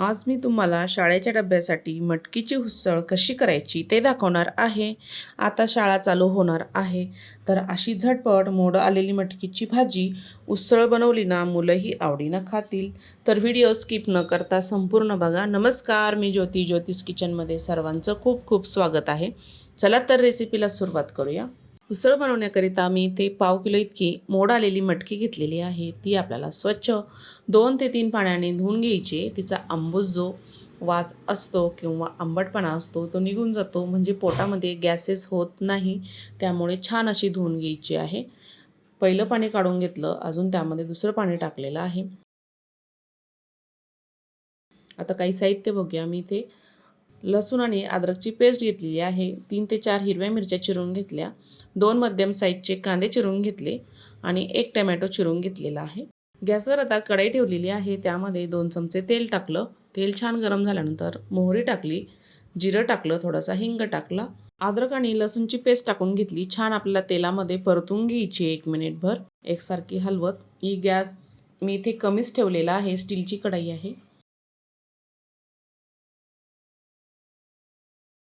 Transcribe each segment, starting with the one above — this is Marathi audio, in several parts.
आज मी तुम्हाला शाळेच्या डब्यासाठी मटकीची उसळ कशी करायची ते दाखवणार आहे. आता शाळा चालू होणार आहे, तर अशी झटपट मोड आलेली मटकीची भाजी उसळ बनवली ना मुलंही आवडीनं खातील. तर व्हिडिओ स्किप न करता संपूर्ण बघा. नमस्कार, मी ज्योतिष किचनमध्ये सर्वांचं खूप खूप स्वागत आहे. चला तर रेसिपीला सुरुवात करूया. उसळ बनवण्याकरिता मी इथे पाव किलो इतकी मोड आलेली मटकी घेतलेली आहे. ती आपल्याला स्वच्छ 2 ते 3 पाण्याने धुवून घ्यायची. तिचा आंबूस जो वास असतो किंवा आंबटपणा असतो तो निघून जातो, म्हणजे पोटामध्ये गॅसेस होत नाही. त्यामुळे छान अशी धुवून घ्यायची आहे. पहिलं पाणी काढून घेतलं, अजून त्यामध्ये दुसरं पाणी टाकलेलं आहे. आता काही साहित्य बघूया. मी इथे लसूण आणि अद्रकची पेस्ट घेतलेली आहे. 3 ते 4 हिरव्या मिरच्या चिरून घेतल्या. 2 मध्यम साईजचे कांदे चिरून घेतले आणि 1 टोमॅटो चिरून घेतलेला आहे. गॅसवर आता कढई ठेवलेली आहे. त्यामध्ये 2 चमचे तेल टाकलं. तेल छान गरम झाल्यानंतर मोहरी टाकली, जिरं टाकलं, थोडासा हिंग टाकला. अद्रक आणि लसूणची पेस्ट टाकून घेतली. छान आपल्याला तेलामध्ये परतून घ्यायची 1 मिनिटभर एकसारखी हलवत. ही गॅस मी इथे कमीच ठेवलेला आहे. स्टीलची कढई आहे.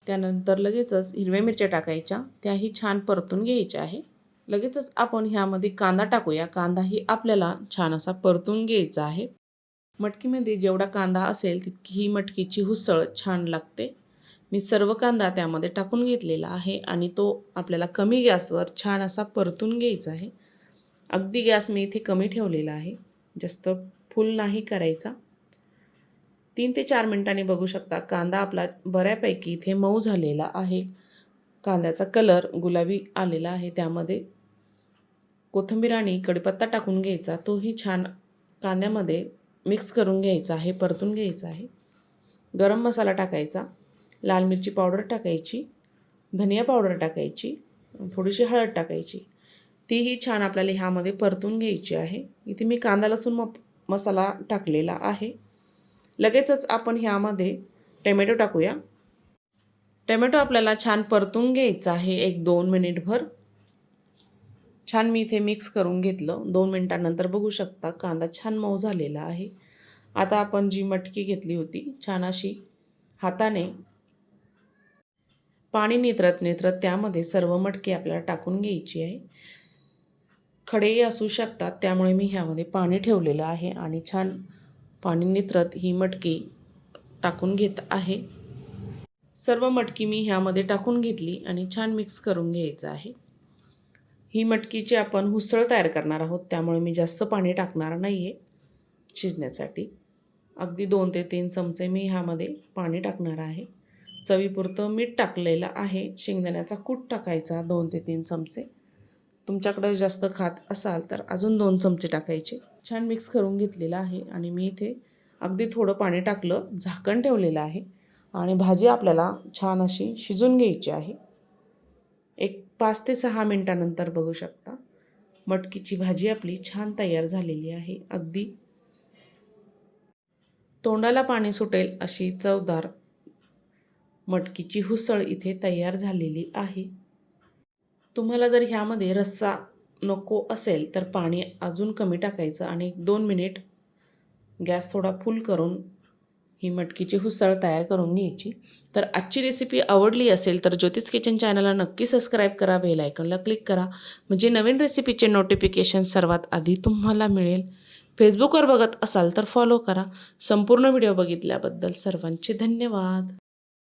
त्यानंतर लगेचच हिरव्या मिरच्या टाकायच्या, त्याही छान परतून घ्यायच्या आहे. लगेचच आपण ह्यामध्ये कांदा टाकूया. कांदाही आपल्याला छान असा परतून घ्यायचा आहे. मटकीमध्ये जेवढा कांदा असेल तितकी ही मटकीची उसळ छान लागते. मी सर्व कांदा त्यामध्ये टाकून घेतलेला आहे आणि तो आपल्याला कमी गॅसवर छान असा परतून घ्यायचा आहे. अगदी गॅस मी इथे कमी ठेवलेला आहे, जास्त फुल नाही करायचा. 3 ते 4 मिनिटांनी बघू शकता कांदा आपला बऱ्यापैकी इथे मऊ झालेला आहे. कांद्याचा कलर गुलाबी आलेला आहे. त्यामध्ये कोथिंबीर आणि कढीपत्ता टाकून घ्यायचा. तोही छान कांद्यामध्ये मिक्स करून घ्यायचा आहे, परतून घ्यायचा आहे. गरम मसाला टाकायचा, लाल मिरची पावडर टाकायची, धनिया पावडर टाकायची, थोडीशी हळद टाकायची. तीही छान आपल्याला ह्यामध्ये परतून घ्यायची आहे. इथे मी कांदा लसूण मसाला टाकलेला आहे. लगेचच आपण ह्यामध्ये टोमॅटो टाकूया. टोमॅटो आपल्याला छान परतून घ्यायचा आहे 1-2 मिनिटभर. छान मी इथे मिक्स करून घेतलं. 2 मिनिटांनंतर बघू शकता कांदा छान मऊ झालेला आहे. आता आपण जी मटकी घेतली होती छान अशी हाताने पाणी नितरत नितरत त्यामध्ये सर्व मटकी आपल्याला टाकून घ्यायची आहे. खडेही असू शकतात, त्यामुळे मी ह्यामध्ये पाणी ठेवलेलं आहे आणि छान पाणी नितरत ही मटकी टाकून घेत आहे. सर्व मटकी मी ह्यामध्ये टाकून घेतली आणि छान मिक्स करून घ्यायचं आहे. ही मटकीची आपण उसळ तयार करणार आहोत, त्यामुळे मी जास्त पाणी टाकणार नाही आहे शिजण्यासाठी. अगदी 2 ते 3 चमचे मी ह्यामध्ये पाणी टाकणार आहे. चवीपुरतं मीठ टाकलेलं आहे. शेंगदाण्याचा कूट टाकायचा 2 ते 3 चमचे. तुमच्याकडे जास्त खात असाल तर अजून 2 चमचे टाकायचे. छान मिक्स करून घेतलेलं आहे आणि मी इथे अगदी थोडं पाणी टाकलं, झाकण ठेवलेलं आहे आणि भाजी आपल्याला छान अशी शिजून घ्यायची आहे. एक 5 ते 6 मिनिटानंतर बघू शकता मटकीची भाजी आपली छान तयार झालेली आहे. अगदी तोंडाला पाणी सुटेल अशी चवदार मटकीची उसळ इथे तयार झालेली आहे. तुम्हाला जर ह्यामध्ये रस्सा नको असेल तर पाणी अजून कमी टाकायचं आणि 2 मिनिट गॅस थोडा फुल करून ही मटकीची उसळ तयार करून घ्यायची. तर आजची रेसिपी आवडली असेल तर ज्योतिष किचन चॅनलला नक्की सबस्क्राईब करा, बेल आयकॉनला क्लिक करा, म्हणजे नवीन रेसिपीचे नोटिफिकेशन सर्वात आधी तुम्हाला मिळेल. फेसबुकवर बघत असाल तर फॉलो करा. संपूर्ण व्हिडिओ बघितल्याबद्दल सर्वांचे धन्यवाद.